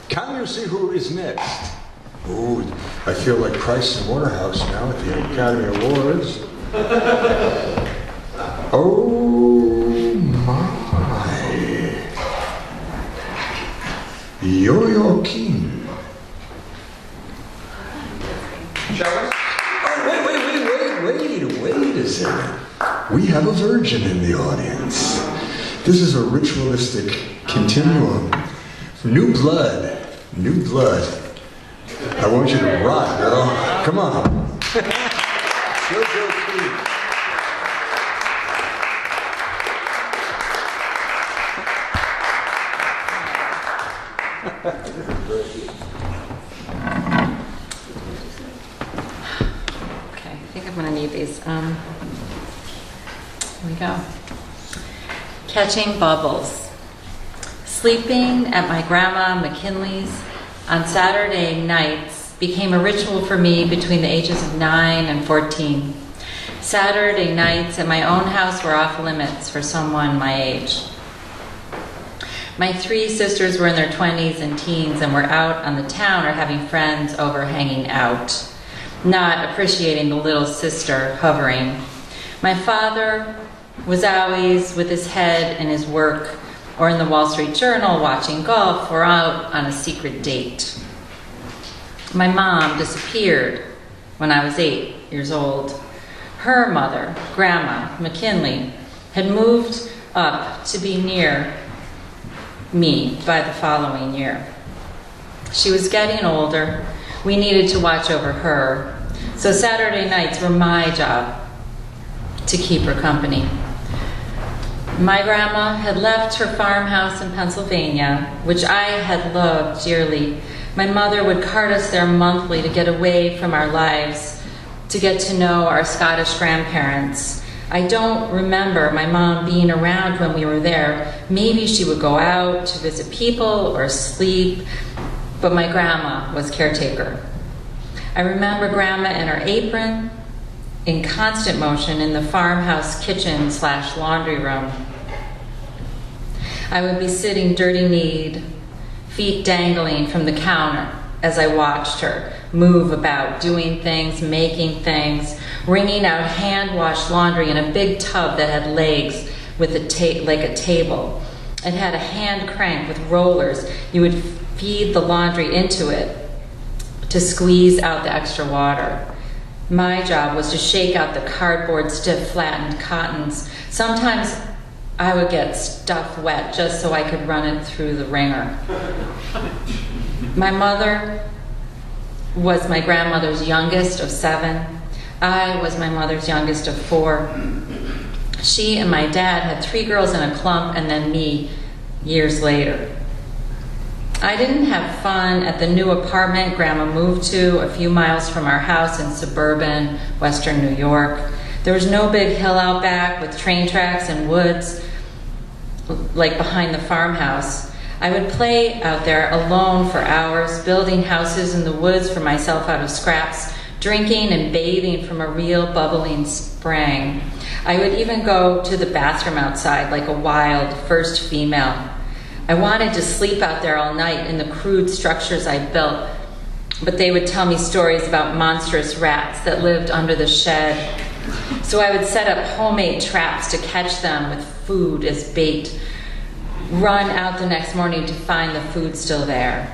Can you see who is next? Ooh, I feel like Christ and Waterhouse now at the Academy Awards. Oh my. Yo-Yo Keane. Shall we? Oh, wait a second. We have a virgin in the audience. This is a ritualistic continuum. New blood. I want you to rock, girl. Come on. Yo-Yo Keane. Okay, I think I'm gonna need these. Here we go. Catching bubbles. Sleeping at my grandma McKinley's on Saturday nights became a ritual for me between the ages of 9 and 14. Saturday nights at my own house were off limits for someone my age. My 3 sisters were in their 20s and teens and were out on the town or having friends over hanging out, not appreciating the little sister hovering. My father was always with his head in his work or in the Wall Street Journal watching golf or out on a secret date. My mom disappeared when I was 8 years old. Her mother, Grandma McKinley, had moved up to be near me by the following year. She was getting older. We needed to watch over her. So Saturday nights were my job to keep her company. My grandma had left her farmhouse in Pennsylvania, which I had loved dearly. My mother would cart us there monthly to get away from our lives, to get to know our Scottish grandparents. I don't remember my mom being around when we were there. Maybe she would go out to visit people or sleep, but my grandma was caretaker. I remember Grandma in her apron, in constant motion in the farmhouse kitchen/laundry room. I would be sitting dirty-kneed, feet dangling from the counter as I watched her move about, doing things, making things, wringing out hand-washed laundry in a big tub that had legs with like a table. It had a hand crank with rollers. You would feed the laundry into it to squeeze out the extra water. My job was to shake out the cardboard, stiff, flattened cottons. Sometimes I would get stuff wet just so I could run it through the wringer. My mother was my grandmother's youngest of 7. I was my mother's youngest of 4. She and my dad had 3 girls in a clump, and then me years later. I didn't have fun at the new apartment Grandma moved to a few miles from our house in suburban Western New York. There was no big hill out back with train tracks and woods like behind the farmhouse. I would play out there alone for hours, building houses in the woods for myself out of scraps, drinking and bathing from a real bubbling spring. I would even go to the bathroom outside like a wild first female. I wanted to sleep out there all night in the crude structures I built, but they would tell me stories about monstrous rats that lived under the shed. So I would set up homemade traps to catch them with food as bait, run out the next morning to find the food still there.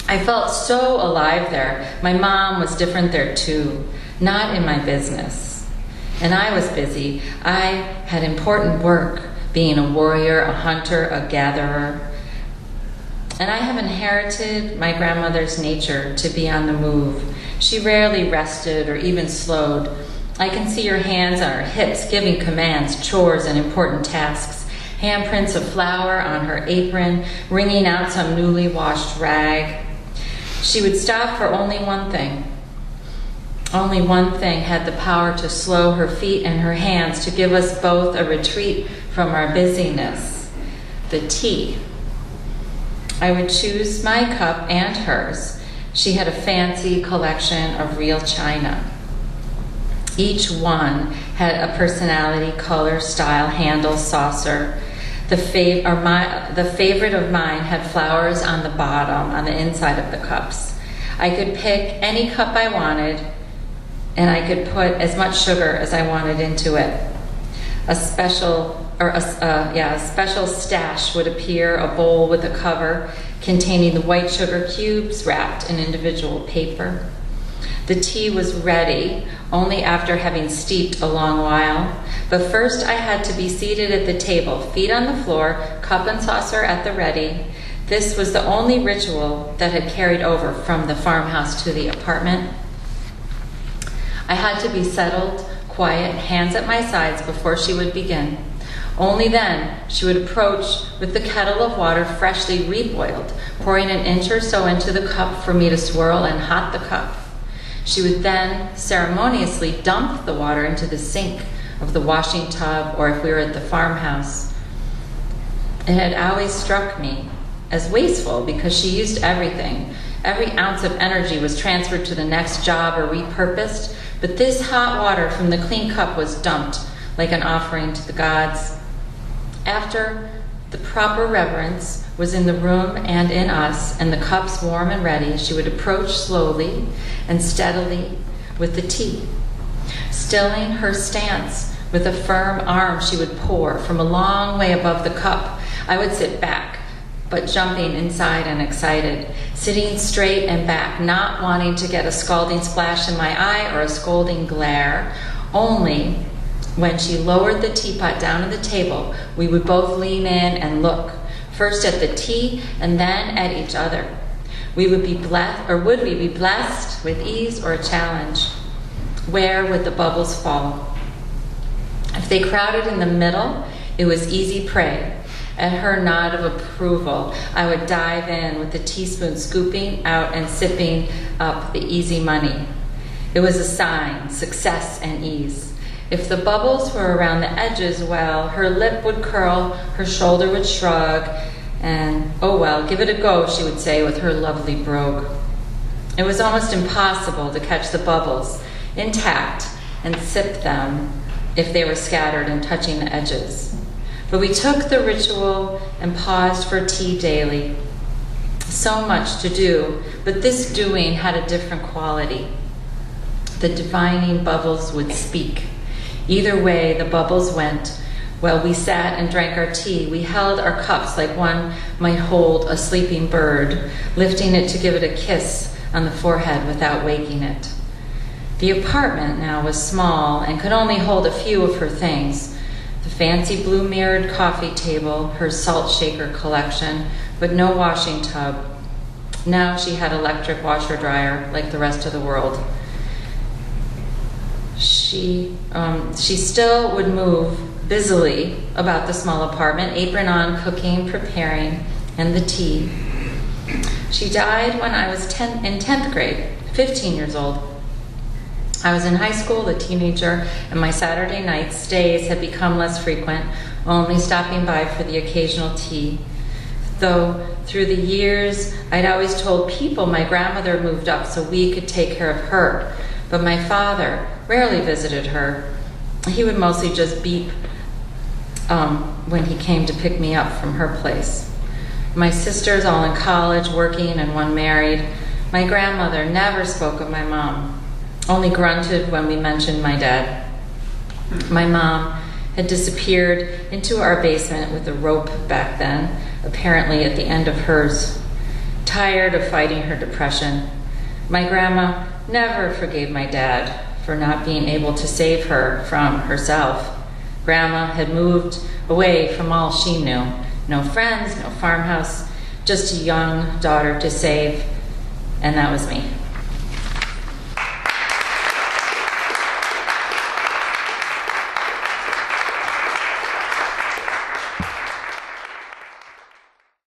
I felt so alive there. My mom was different there too, not in my business. And I was busy. I had important work, being a warrior, a hunter, a gatherer. And I have inherited my grandmother's nature to be on the move. She rarely rested or even slowed. I can see her hands on her hips giving commands, chores, and important tasks. Handprints of flour on her apron, wringing out some newly washed rag. She would stop for only one thing. Only one thing had the power to slow her feet and her hands, to give us both a retreat from our busyness: the tea. I would choose my cup and hers. She had a fancy collection of real china. Each one had a personality, color, style, handle, saucer. The favorite of mine had flowers on the bottom, on the inside of the cups. I could pick any cup I wanted, and I could put as much sugar as I wanted into it. A special stash would appear, a bowl with a cover containing the white sugar cubes wrapped in individual paper. The tea was ready only after having steeped a long while, but first I had to be seated at the table, feet on the floor, cup and saucer at the ready. This was the only ritual that had carried over from the farmhouse to the apartment. I had to be settled, quiet, hands at my sides before she would begin. Only then she would approach with the kettle of water freshly reboiled, pouring an inch or so into the cup for me to swirl and hot the cup. She would then ceremoniously dump the water into the sink of the washing tub, or if we were at the farmhouse. It had always struck me as wasteful because she used everything. Every ounce of energy was transferred to the next job or repurposed, but this hot water from the clean cup was dumped like an offering to the gods. After the proper reverence was in the room and in us, and the cups warm and ready, she would approach slowly and steadily with the tea. Stilling her stance with a firm arm, she would pour from a long way above the cup. I would sit back, but jumping inside and excited, sitting straight and back, not wanting to get a scalding splash in my eye or a scolding glare. Only when she lowered the teapot down on the table, we would both lean in and look, first at the tea and then at each other. Would we be blessed with ease or a challenge? Where would the bubbles fall? If they crowded in the middle, it was easy prey. At her nod of approval, I would dive in with the teaspoon, scooping out and sipping up the easy money. It was a sign, success and ease. If the bubbles were around the edges, well, her lip would curl, her shoulder would shrug, and, oh well, give it a go, she would say with her lovely brogue. It was almost impossible to catch the bubbles intact and sip them if they were scattered and touching the edges. But we took the ritual and paused for tea daily. So much to do, but this doing had a different quality. The divining bubbles would speak. Either way the bubbles went. While we sat and drank our tea, we held our cups like one might hold a sleeping bird, lifting it to give it a kiss on the forehead without waking it. The apartment now was small and could only hold a few of her things. The fancy blue mirrored coffee table, her salt shaker collection, but no washing tub. Now she had electric washer dryer like the rest of the world. She still would move busily about the small apartment, apron on, cooking, preparing, and the tea. She died when I was in 10th grade, 15 years old. I was in high school, a teenager, and my Saturday night stays had become less frequent, only stopping by for the occasional tea. Though through the years, I'd always told people my grandmother moved up so we could take care of her. But my father rarely visited her. He would mostly just beep when he came to pick me up from her place. My sisters all in college, working, and one married. My grandmother never spoke of my mom, only grunted when we mentioned my dad. My mom had disappeared into our basement with a rope back then, apparently at the end of hers, tired of fighting her depression. My grandma never forgave my dad for not being able to save her from herself. Grandma had moved away from all she knew. No friends, no farmhouse, just a young daughter to save, and that was me.